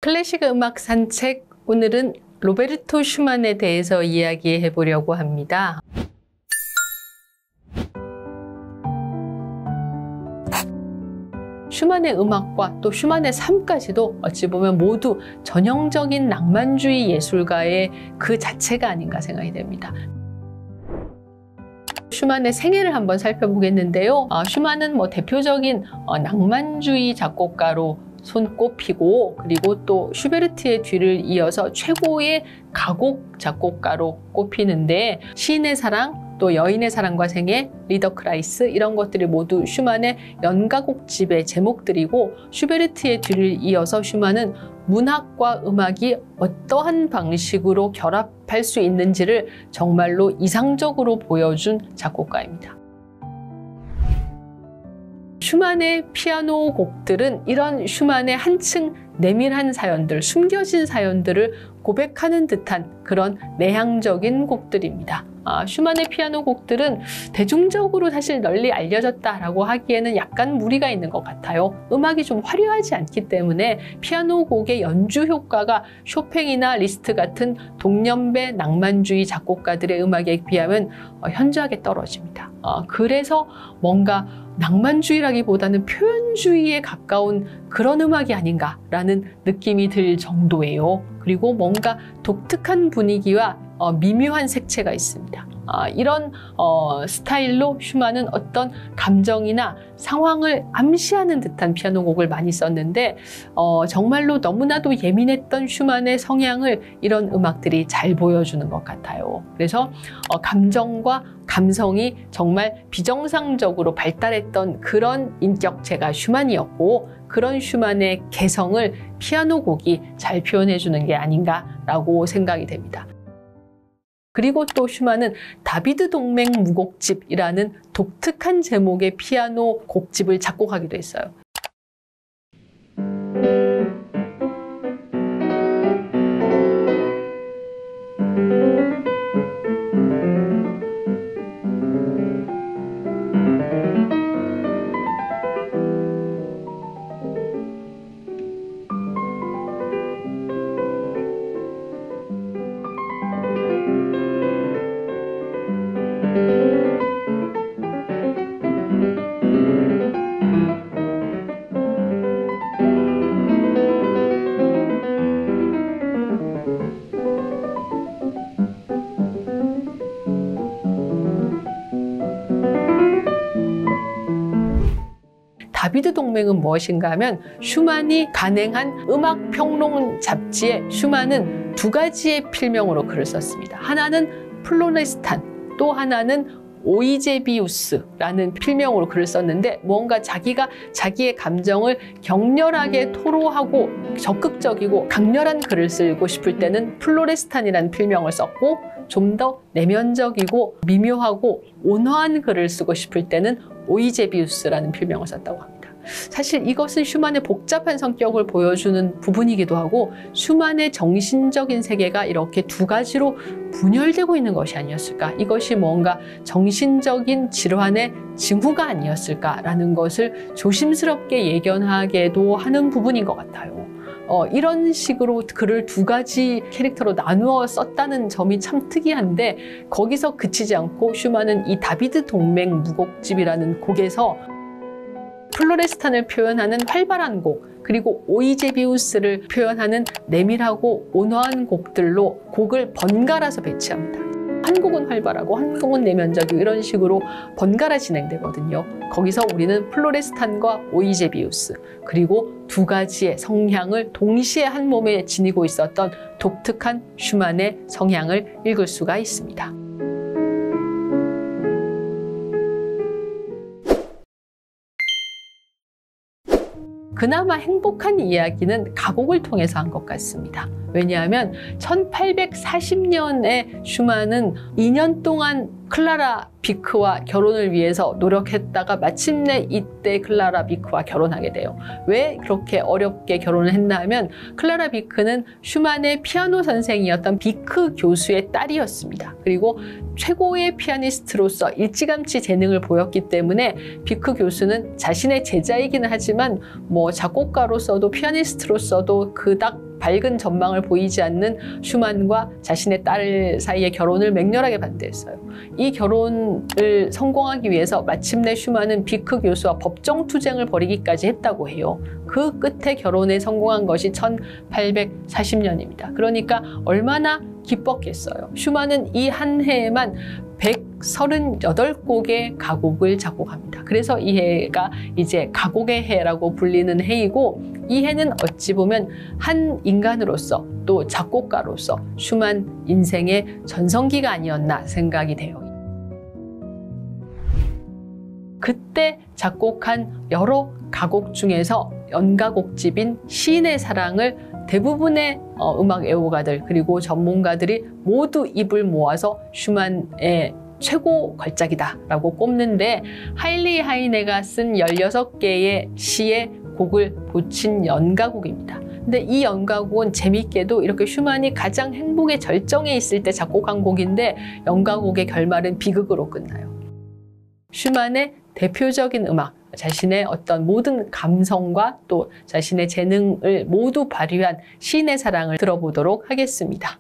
클래식 음악 산책, 오늘은 로베르토 슈만에 대해서 이야기해 보려고 합니다. 슈만의 음악과 또 슈만의 삶까지도 어찌 보면 모두 전형적인 낭만주의 예술가의 그 자체가 아닌가 생각이 됩니다. 슈만의 생애를 한번 살펴보겠는데요. 슈만은 대표적인 낭만주의 작곡가로 손꼽히고, 그리고 또 슈베르트의 뒤를 이어서 최고의 가곡 작곡가로 꼽히는데, 시인의 사랑, 또 여인의 사랑과 생애, 리더크라이스, 이런 것들이 모두 슈만의 연가곡집의 제목들이고, 슈베르트의 뒤를 이어서 슈만은 문학과 음악이 어떠한 방식으로 결합할 수 있는지를 정말로 이상적으로 보여준 작곡가입니다. 슈만의 피아노 곡들은 이런 슈만의 한층 내밀한 사연들, 숨겨진 사연들을 고백하는 듯한 그런 내향적인 곡들입니다. 슈만의 피아노 곡들은 대중적으로 사실 널리 알려졌다라고 하기에는 약간 무리가 있는 것 같아요. 음악이 좀 화려하지 않기 때문에 피아노 곡의 연주 효과가 쇼팽이나 리스트 같은 동년배 낭만주의 작곡가들의 음악에 비하면 현저하게 떨어집니다. 그래서 뭔가 낭만주의라기보다는 표현주의에 가까운 그런 음악이 아닌가라는 느낌이 들 정도예요. 그리고 뭔가 독특한 분위기와 미묘한 색채가 있습니다. 이런 스타일로 슈만은 어떤 감정이나 상황을 암시하는 듯한 피아노 곡을 많이 썼는데, 정말로 너무나도 예민했던 슈만의 성향을 이런 음악들이 잘 보여주는 것 같아요. 그래서 감정과 감성이 정말 비정상적으로 발달했던 그런 인격체가 슈만이었고, 그런 슈만의 개성을 피아노 곡이 잘 표현해주는 게 아닌가라고 생각이 됩니다. 그리고 또 슈만은 다비드 동맹 무곡집이라는 독특한 제목의 피아노 곡집을 작곡하기도 했어요. 다비드 동맹은 무엇인가 하면, 슈만이 간행한 음악평론 잡지에 슈만은 두 가지의 필명으로 글을 썼습니다. 하나는 플로레스탄, 또 하나는 오이제비우스라는 필명으로 글을 썼는데, 뭔가 자기가 자기의 감정을 격렬하게 토로하고 적극적이고 강렬한 글을 쓰고 싶을 때는 플로레스탄이라는 필명을 썼고, 좀 더 내면적이고 미묘하고 온화한 글을 쓰고 싶을 때는 오이제비우스라는 필명을 썼다고 합니다. 사실 이것은 슈만의 복잡한 성격을 보여주는 부분이기도 하고, 슈만의 정신적인 세계가 이렇게 두 가지로 분열되고 있는 것이 아니었을까, 이것이 뭔가 정신적인 질환의 징후가 아니었을까라는 것을 조심스럽게 예견하게도 하는 부분인 것 같아요. 이런 식으로 글을 두 가지 캐릭터로 나누어 썼다는 점이 참 특이한데, 거기서 그치지 않고 슈만은 이 다비드 동맹 무곡집이라는 곡에서 플로레스탄을 표현하는 활발한 곡, 그리고 오이제비우스를 표현하는 내밀하고 온화한 곡들로 곡을 번갈아서 배치합니다. 한 곡은 활발하고 한 곡은 내면적이고 이런 식으로 번갈아 진행되거든요. 거기서 우리는 플로레스탄과 오이제비우스, 그리고 두 가지의 성향을 동시에 한 몸에 지니고 있었던 독특한 슈만의 성향을 읽을 수가 있습니다. 그나마 행복한 이야기는 가곡을 통해서 한 것 같습니다. 왜냐하면 1840년에 슈만은 2년 동안 클라라 비크와 결혼을 위해서 노력했다가 마침내 이때 클라라 비크와 결혼하게 돼요. 왜 그렇게 어렵게 결혼을 했나 하면, 클라라 비크는 슈만의 피아노 선생이었던 비크 교수의 딸이었습니다. 그리고 최고의 피아니스트로서 일찌감치 재능을 보였기 때문에 비크 교수는 자신의 제자이기는 하지만 작곡가로서도 피아니스트로서도 그닥 밝은 전망을 보이지 않는 슈만과 자신의 딸 사이의 결혼을 맹렬하게 반대했어요. 이 결혼을 성공하기 위해서 마침내 슈만은 비크 교수와 법정 투쟁을 벌이기까지 했다고 해요. 그 끝에 결혼에 성공한 것이 1840년입니다. 그러니까 얼마나 기뻤겠어요. 슈만은 이 한 해에만 138곡의 가곡을 작곡합니다. 그래서 이 해가 이제 가곡의 해라고 불리는 해이고, 이 해는 어찌 보면 한 인간으로서 또 작곡가로서 슈만 인생의 전성기가 아니었나 생각이 돼요. 그때 작곡한 여러 가곡 중에서 연가곡집인 시인의 사랑을 대부분의 음악 애호가들 그리고 전문가들이 모두 입을 모아서 슈만의 최고 걸작이다라고 꼽는데, 하일리 하이네가 쓴 16개의 시의 곡을 붙인 연가곡입니다. 근데 이 연가곡은 재밌게도 이렇게 슈만이 가장 행복의 절정에 있을 때 작곡한 곡인데, 연가곡의 결말은 비극으로 끝나요. 슈만의 대표적인 음악, 자신의 어떤 모든 감성과 또 자신의 재능을 모두 발휘한 시인의 사랑을 들어보도록 하겠습니다.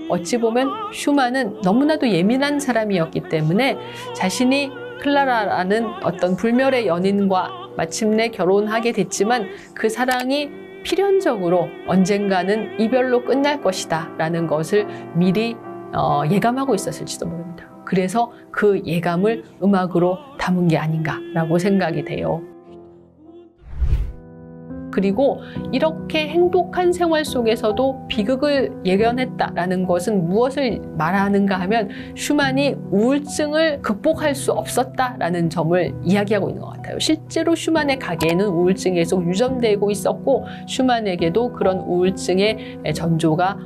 어찌 보면 슈만은 너무나도 예민한 사람이었기 때문에 자신이 클라라라는 어떤 불멸의 연인과 마침내 결혼하게 됐지만 그 사랑이 필연적으로 언젠가는 이별로 끝날 것이다 라는 것을 미리 예감하고 있었을지도 모릅니다. 그래서 그 예감을 음악으로 담은 게 아닌가라고 생각이 돼요. 그리고 이렇게 행복한 생활 속에서도 비극을 예견했다라는 것은 무엇을 말하는가 하면 슈만이 우울증을 극복할 수 없었다라는 점을 이야기하고 있는 것 같아요. 실제로 슈만의 가게에는 우울증이 계속 유전되고 있었고 슈만에게도 그런 우울증의 전조가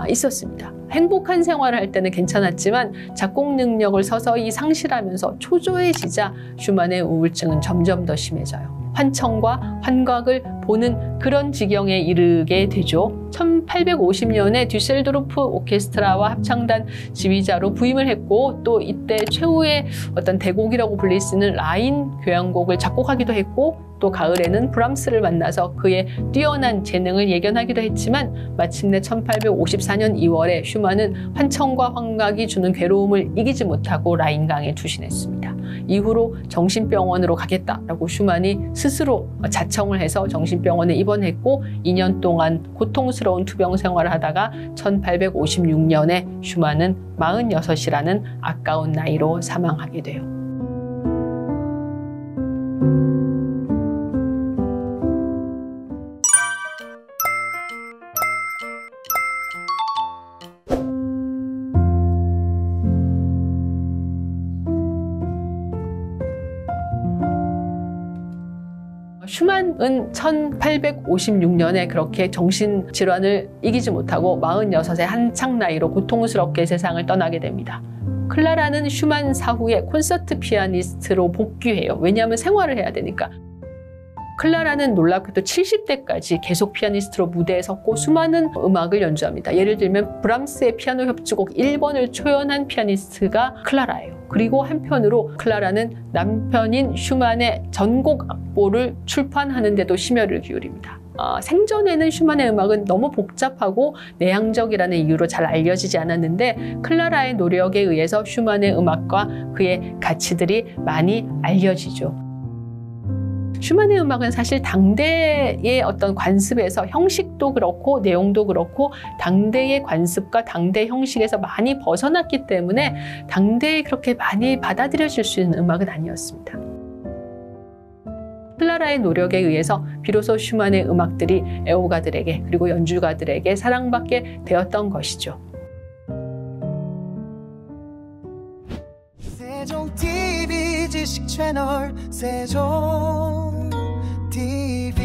있었습니다. 행복한 생활을 할 때는 괜찮았지만 작곡 능력을 서서히 상실하면서 초조해지자 슈만의 우울증은 점점 더 심해져요. 환청과 환각을 보는 그런 지경에 이르게 되죠. 1850년에 듀셀도르프 오케스트라와 합창단 지휘자로 부임을 했고, 또 이때 최후의 어떤 대곡이라고 불릴 수 있는 라인 교향곡을 작곡하기도 했고, 또 가을에는 브람스를 만나서 그의 뛰어난 재능을 예견하기도 했지만 마침내 1854년 2월에 슈만은 환청과 환각이 주는 괴로움을 이기지 못하고 라인강에 투신했습니다. 이후로 정신병원으로 가겠다라고 슈만이 스스로 자청을 해서 정신병원에 입원했고 2년 동안 고통스러운 투병 생활을 하다가 1856년에 슈만은 46이라는 아까운 나이로 사망하게 돼요. 슈만은 1856년에 그렇게 정신질환을 이기지 못하고 46의 한창 나이로 고통스럽게 세상을 떠나게 됩니다. 클라라는 슈만 사후에 콘서트 피아니스트로 복귀해요. 왜냐하면 생활을 해야 되니까. 클라라는 놀랍게도 70대까지 계속 피아니스트로 무대에 섰고 수많은 음악을 연주합니다. 예를 들면 브람스의 피아노 협주곡 1번을 초연한 피아니스트가 클라라예요. 그리고 한편으로 클라라는 남편인 슈만의 전곡 악보를 출판하는 데도 심혈을 기울입니다. 생전에는 슈만의 음악은 너무 복잡하고 내향적이라는 이유로 잘 알려지지 않았는데 클라라의 노력에 의해서 슈만의 음악과 그의 가치들이 많이 알려지죠. 슈만의 음악은 사실 당대의 어떤 관습에서 형식도 그렇고 내용도 그렇고 당대의 관습과 당대 형식에서 많이 벗어났기 때문에 당대에 그렇게 많이 받아들여질 수 있는 음악은 아니었습니다. 클라라의 노력에 의해서 비로소 슈만의 음악들이 애호가들에게 그리고 연주가들에게 사랑받게 되었던 것이죠. 세종 TV 지식 채널 세종 TV